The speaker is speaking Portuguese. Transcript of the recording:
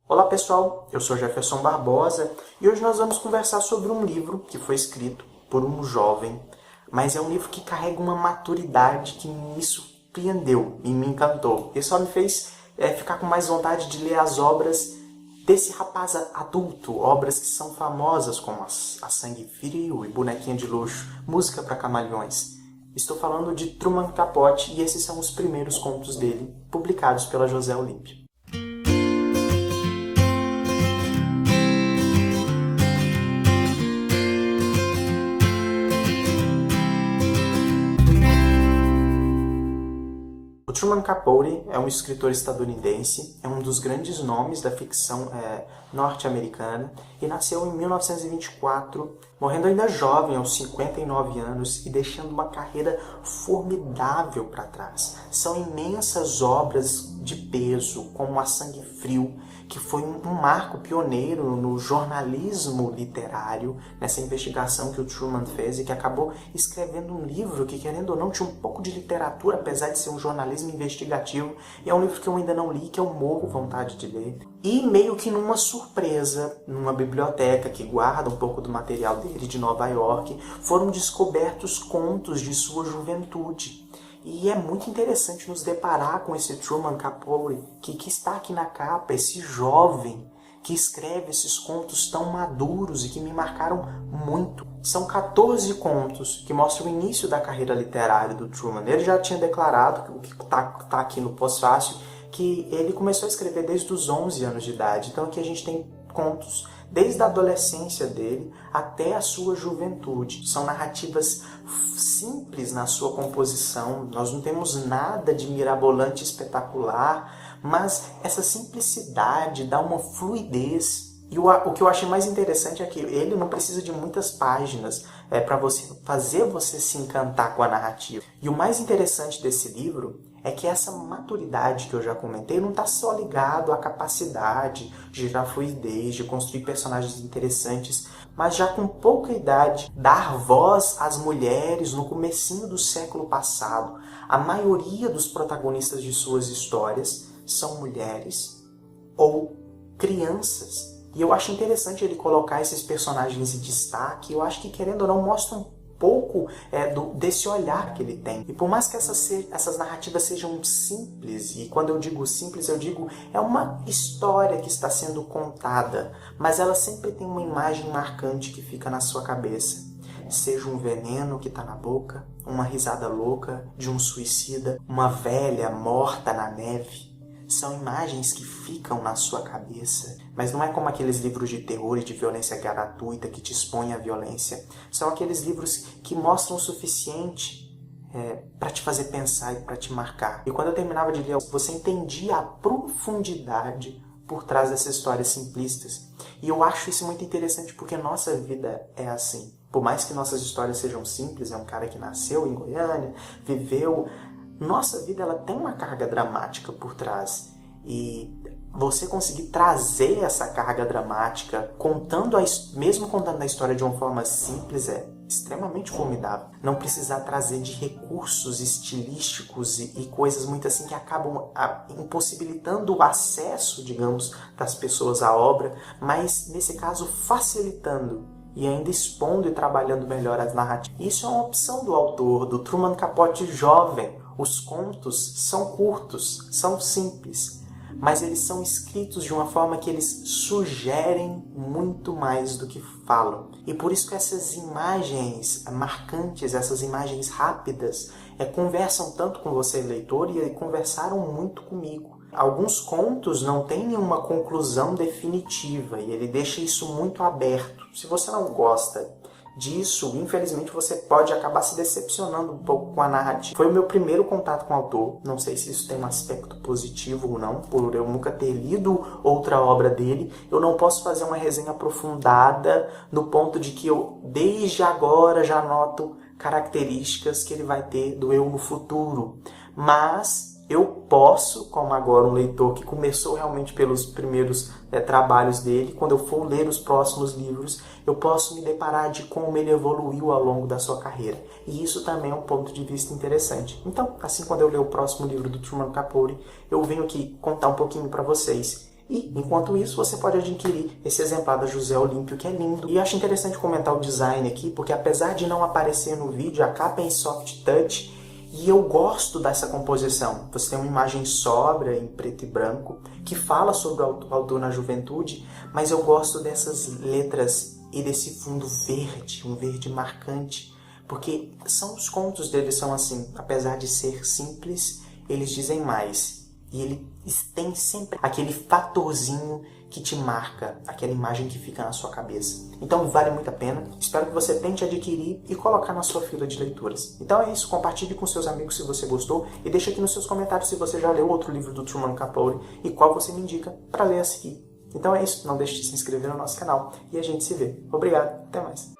Olá pessoal, eu sou Jefferson Barbosa e hoje nós vamos conversar sobre um livro que foi escrito por um jovem, mas é um livro que carrega uma maturidade que me surpreendeu e me encantou. E só me fez ficar com mais vontade de ler as obras desse rapaz adulto, obras que são famosas como A Sangue Frio e Bonequinha de Luxo, Música para Camaleões. Estou falando de Truman Capote e esses são os primeiros contos dele, publicados pela José Olímpio. Truman Capote é um escritor estadunidense, é um dos grandes nomes da ficção norte-americana e nasceu em 1924, morrendo ainda jovem, aos 59 anos, e deixando uma carreira formidável para trás. São imensas obras de peso, como A Sangue Frio, que foi um marco pioneiro no jornalismo literário, nessa investigação que o Truman fez e que acabou escrevendo um livro que, querendo ou não, tinha um pouco de literatura, apesar de ser um jornalismo investigativo. E é um livro que eu ainda não li, que eu morro vontade de ler. E meio que numa surpresa, numa biblioteca que guarda um pouco do material dele de Nova York, foram descobertos contos de sua juventude. E é muito interessante nos deparar com esse Truman Capote, que está aqui na capa, esse jovem que escreve esses contos tão maduros e que me marcaram muito. São 14 contos que mostram o início da carreira literária do Truman. Ele já tinha declarado, o que está aqui no pós-fácil, que ele começou a escrever desde os 11 anos de idade. Então aqui a gente tem contos desde a adolescência dele até a sua juventude. São narrativas simples na sua composição, nós não temos nada de mirabolante espetacular, mas essa simplicidade dá uma fluidez. E o que eu achei mais interessante é que ele não precisa de muitas páginas para fazer você se encantar com a narrativa. E o mais interessante desse livro é que essa maturidade que eu já comentei não está só ligado à capacidade de gerar fluidez, de construir personagens interessantes, mas já com pouca idade, dar voz às mulheres no comecinho do século passado. A maioria dos protagonistas de suas histórias são mulheres ou crianças. E eu acho interessante ele colocar esses personagens em destaque. Eu acho que, querendo ou não, mostra um pouco desse olhar que ele tem. E por mais que essas narrativas sejam simples, e quando eu digo simples, eu digo é uma história que está sendo contada, mas ela sempre tem uma imagem marcante que fica na sua cabeça. Seja um veneno que está na boca, uma risada louca de um suicida, uma velha morta na neve. São imagens que ficam na sua cabeça, mas não é como aqueles livros de terror e de violência gratuita que te expõem à violência. São aqueles livros que mostram o suficiente para te fazer pensar e para te marcar. E quando eu terminava de ler, você entendia a profundidade por trás dessas histórias simplistas. E eu acho isso muito interessante porque nossa vida é assim. Por mais que nossas histórias sejam simples, é um cara que nasceu em Goiânia, viveu... Nossa vida ela tem uma carga dramática por trás e você conseguir trazer essa carga dramática mesmo contando a história de uma forma simples é extremamente formidável. Não precisar trazer de recursos estilísticos e coisas muito assim que acabam impossibilitando o acesso, digamos, das pessoas à obra, mas nesse caso facilitando e ainda expondo e trabalhando melhor as narrativas. Isso é uma opção do autor, do Truman Capote jovem. Os contos são curtos, são simples, mas eles são escritos de uma forma que eles sugerem muito mais do que falam. E por isso que essas imagens marcantes, essas imagens rápidas, conversam tanto com você, leitor, e conversaram muito comigo. Alguns contos não têm nenhuma conclusão definitiva e ele deixa isso muito aberto. Se você não gosta disso, infelizmente você pode acabar se decepcionando um pouco com a narrativa. Foi o meu primeiro contato com o autor, não sei se isso tem um aspecto positivo ou não, por eu nunca ter lido outra obra dele, eu não posso fazer uma resenha aprofundada no ponto de que eu, desde agora, já noto características que ele vai ter do eu no futuro, mas eu posso, como agora um leitor que começou realmente pelos primeiros trabalhos dele, quando eu for ler os próximos livros, eu posso me deparar de como ele evoluiu ao longo da sua carreira. E isso também é um ponto de vista interessante. Então, assim, quando eu ler o próximo livro do Truman Capote, eu venho aqui contar um pouquinho para vocês E, enquanto isso, você pode adquirir esse exemplar da José Olímpio, que é lindo. E eu acho interessante comentar o design aqui, porque apesar de não aparecer no vídeo, a capa é em soft touch, e eu gosto dessa composição. Você tem uma imagem sóbria, em preto e branco, que fala sobre o autor na juventude, mas eu gosto dessas letras e desse fundo verde, um verde marcante, porque os contos dele são assim, apesar de ser simples, eles dizem mais. E ele tem sempre aquele fatorzinho que te marca, aquela imagem que fica na sua cabeça. Então vale muito a pena. Espero que você tente adquirir e colocar na sua fila de leituras. Então é isso, compartilhe com seus amigos se você gostou e deixa aqui nos seus comentários se você já leu outro livro do Truman Capote e qual você me indica para ler a seguir. Então é isso, não deixe de se inscrever no nosso canal e a gente se vê. Obrigado, até mais.